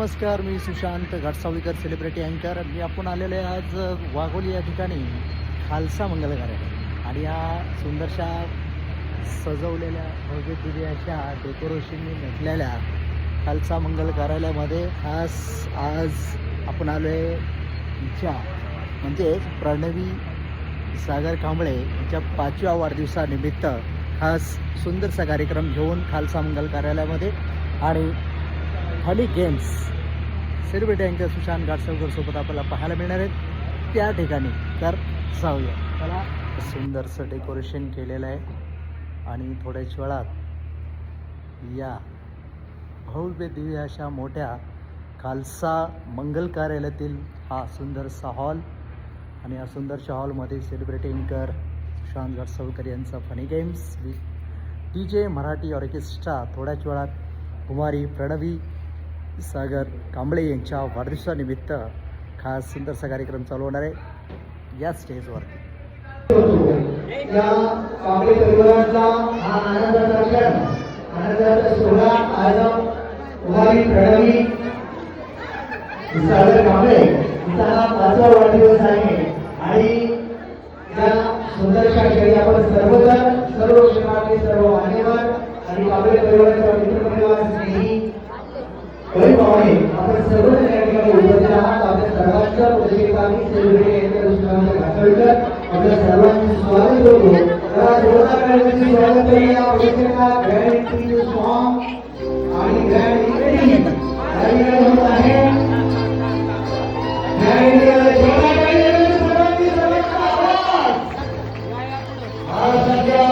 नमस्कार, मी सुशांत घाटसावळीकर, सेलिब्रिटी अँकर. मी आपण आलेलो आहे आज वाघोली या ठिकाणी खालसा मंगल कार्यालय. आणि या सुंदरशा सजवलेल्या भव्य दिव्य अशा डेकोरेशनने नटलेल्या खालसा मंगल कार्यालयामध्ये आज आपण आलो आहे हिच्या म्हणजे प्रणवी सागर कांबळे यांच्या 5व्या वाढदिवसानिमित्त खास सुंदरसा कार्यक्रम घेऊन खालसा मंगल कार्यालयामध्ये. आणि हॉली गेम्स सेलिब्रिटी अँकर सुशांत घाटसावकर सोबत आपल्याला पाहायला मिळणार आहेत त्या ठिकाणी. तर जाऊया. मला सुंदरसं डेकोरेशन केलेलं आहे आणि थोड्याच वेळात या भव्य दिव्य अशा मोठ्या खालसा मंगल कार्यालयातील हा सुंदरसा हॉल आणि या सुंदरशा हॉलमध्ये सेलिब्रिटी अँकर सुशांत घाटसावकर यांचा funny games DJ Marathi orchestra थोड्याच वेळात कुमारी प्रणवी सागर कांबळे यांच्या वाढदिवसानिमित्त खास सुंदरसा कार्यक्रम चालू होणार आहे या स्टेजवरती. या कांबळे परिवाराचा हा आनंदाचा क्षण, आनंदाचा सोहळा आज कुमारी प्रणवी सागर कांबळे यांचा हा 5वा वाढदिवस आहे. आणि या सुंदरशा क्षणी आपण सर्वजण, सर्व क्षेत्रातले सर्व मान्यवर आणि कांबळे परिवाराचा मित्रपरिवार, स्नेही पाहुणे आपण सर्वजण या ठिकाणी उपस्थित आहात. आपल्या सर्वांच्या प्रतिष्ठितांनी सेलिब्रिटी अँकर सुशांत घाटसावकर आपल्या सर्वांचे स्वागत करतो. तर जोरदार टाळ्यांनी स्वागत करूया प्रतिष्ठिता ग्रँड एंट्री सॉन्ग आणि ग्रँड एंट्री कार्यक्रम होत आहे. ग्रँड एंट्री जोरदार टाळ्यांनी सर्वांनी सर्वांचा आवाज. हा सध्या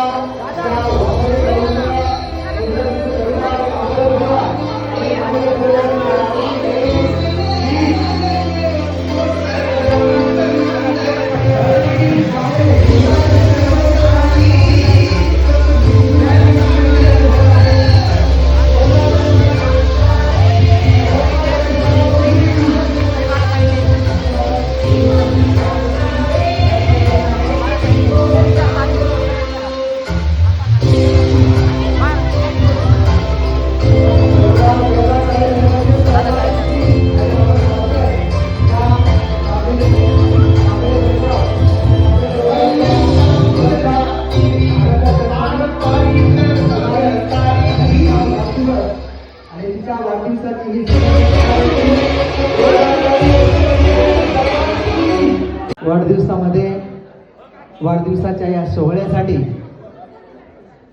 वाढदिवसाच्या या सोहळ्यासाठी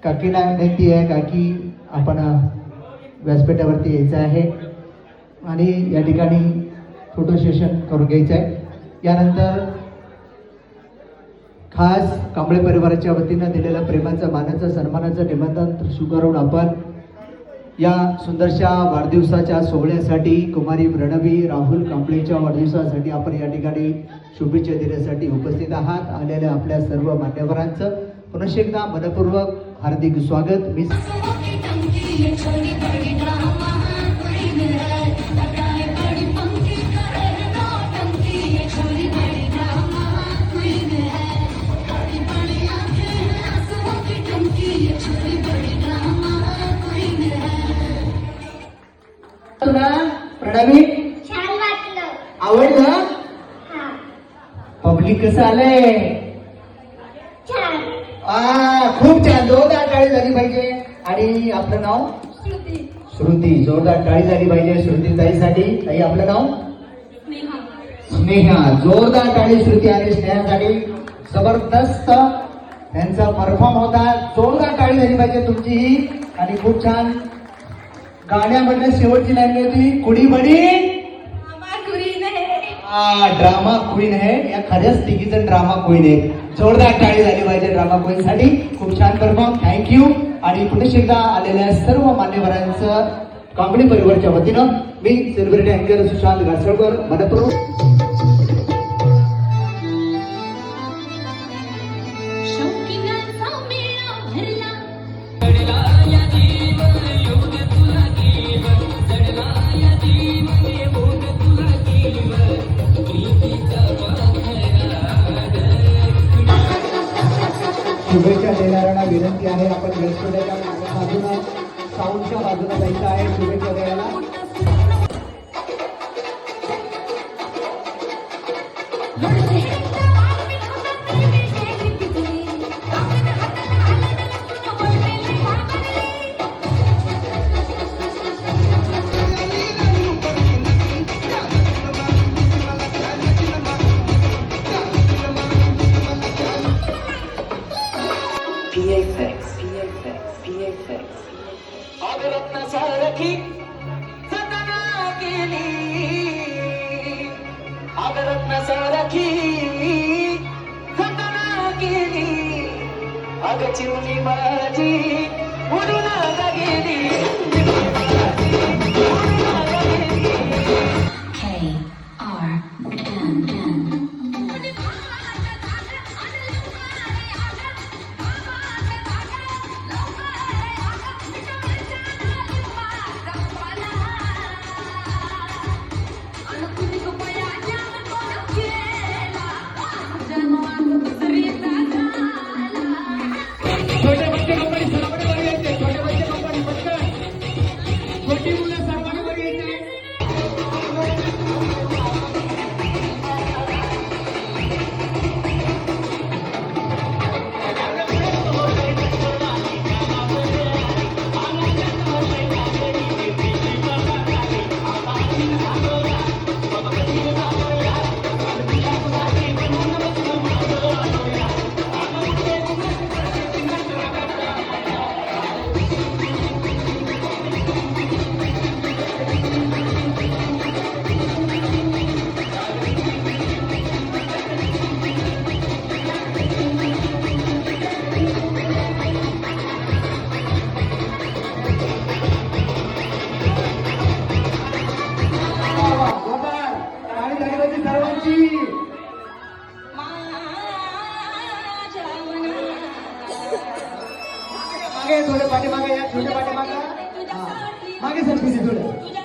काकीला विनंती आहे, काकी आपण व्यासपीठावरती यायचं आहे आणि या ठिकाणी फोटो सेशन करून घ्यायचं आहे. यानंतर खास कांबळे परिवाराच्या वतीनं दिलेलं प्रेमाचं, मानाचं, सन्मानाचं निमंत्रण स्वीकारून आपण या सुंदरशा वाढदिवसाच्या सोहळ्यासाठी कुमारी प्रणवी राहुल कांबळेच्या वाढदिवसासाठी आपण या ठिकाणी शुभेच्छा देण्यासाठी उपस्थित आहात. आलेल्या आपल्या सर्व मान्यवरांचं पुनश्च एकदा मनपूर्वक हार्दिक स्वागत. मी तुला प्रणवी छान वाटलं, आवडलं? पब्लिक कसं आलंय? छान. खूप छान, जोरदार टाळी झाली पाहिजे. आणि आपलं नाव? श्रुती. श्रुती. जोरदार टाळी झाली पाहिजे श्रुती ताईसाठी. ताई आपलं नाव? स्नेहा. स्नेहा. जोरदार टाळी श्रुती आणि स्नेहासाठी. जबरदस्त त्यांचा परफॉर्म होता. जोरदार टाळी झाली पाहिजे तुमचीही. आणि खूप छान गाण्यामधल्या शेवटची लाईन होती, कुडी बडी ड्रामा क्वीन आहे. या खऱ्याच तिघीजण ड्रामा क्वीन आहे. जोरदार टाळी झाली पाहिजे ड्रामा क्वीन साठी. खूप छान परफॉर्म, थँक्यू. आणि पुन्हा एकदा आलेल्या सर्व मान्यवरांचं कांबळे परिवारच्या वतीनं मी सेलिब्रिटी अँकर सुशांत घाटसावकर मनपूर्वक शुभेच्छा देणाऱ्यांना विनंती आहे, आपण व्यासपीठाच्या बाजूला साऊंडच्या बाजूला जायचं आहे शुभेच्छा द्यायला. अग चिमणी माझी उडून गेली छोटे बच्चे कंपनी सर्वांना बरी येते छोटे बच्चे कंपनी पटकन छोटी मुलं सर्वांना बरी येते सर्वांची मागे थोडे पाठीमागे या छोटे पाठीमागे मागे सर किती थोडे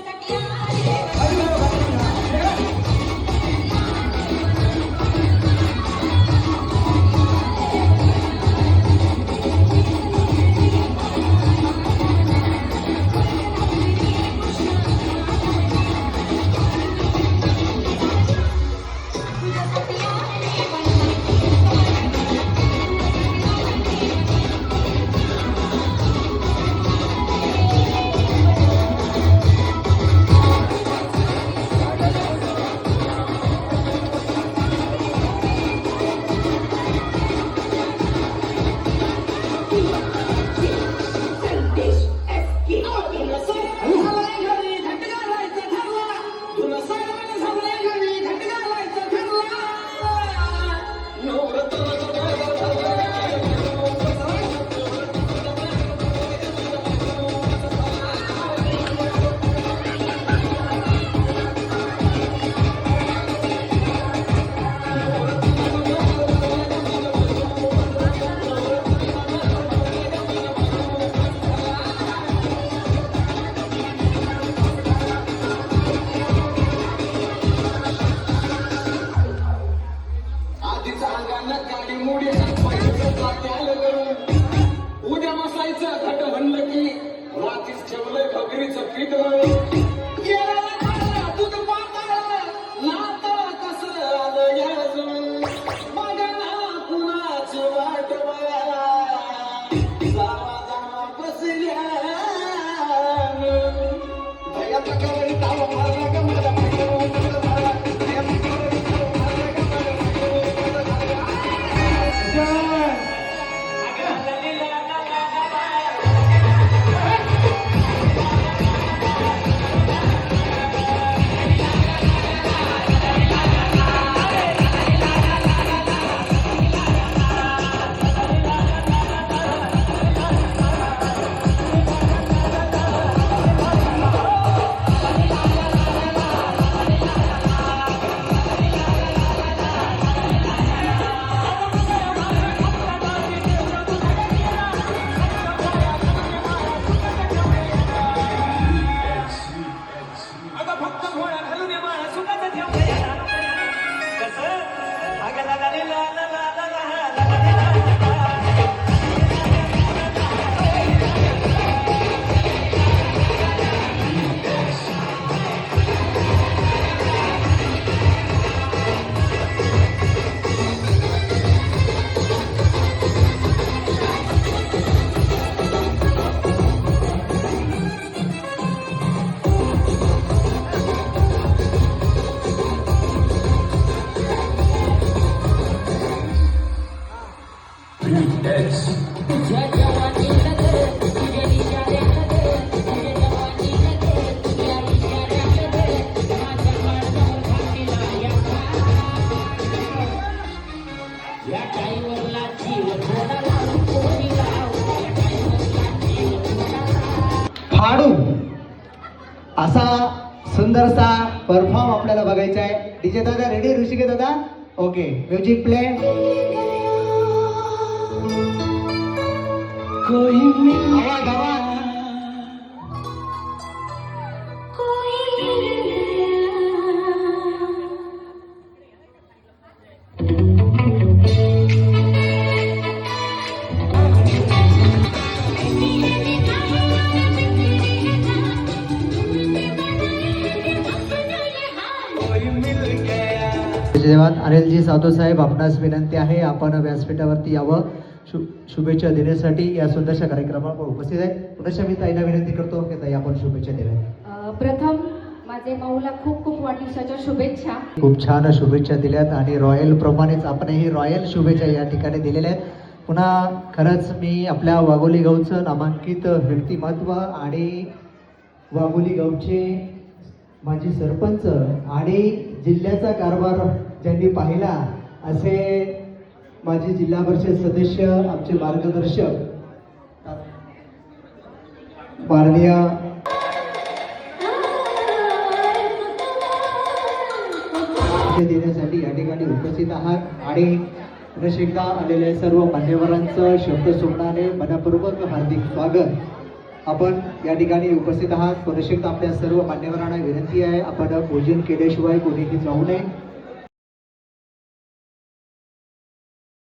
असा सुंदरसा परफॉर्म आपल्याला बघायचा आहे. डीजे दादा रेडी? ऋषिकेश दादा ओके. Music play. आवाज आवाज. जवान अनिलजी साधू साहेब, आपणास विनंती आहे आपण व्यासपीठावरती यावं. शुभेच्छा देण्यासाठी या सुंदरशा कार्यक्रमावर उपस्थित आहे. पुन्हा मी ताईला विनंती करतो की ताई आपण शुभेच्छा दिल्या. प्रथम माझे माऊला खूप खूप वाढदिवसाच्या शुभेच्छा. खूप छान शुभेच्छा दिल्यात आणि रॉयल प्रमाणेच आपणही रॉयल शुभेच्छा या ठिकाणी दिलेल्या आहेत. पुन्हा खरंच मी आपल्या वाघोली गावचं नामांकित व्यक्तिमत्व आणि वाघोली गावचे माजी सरपंच आणि जिल्ह्याचा कारभार ज्यांनी पाहिला असे माजी जिल्हा परिषद सदस्य, आमचे मार्गदर्शक माननीय देण्यासाठी या ठिकाणी उपस्थित आहात आणि पुन्हा एकदा आलेल्या सर्व मान्यवरांचं शब्द सोडणारे मनपूर्वक हार्दिक स्वागत. आपण या ठिकाणी उपस्थित आहात. पुन्हा एकदा आपल्या सर्व मान्यवरांना विनंती आहे आपण भोजन केल्याशिवाय कोणीही जाऊ नये.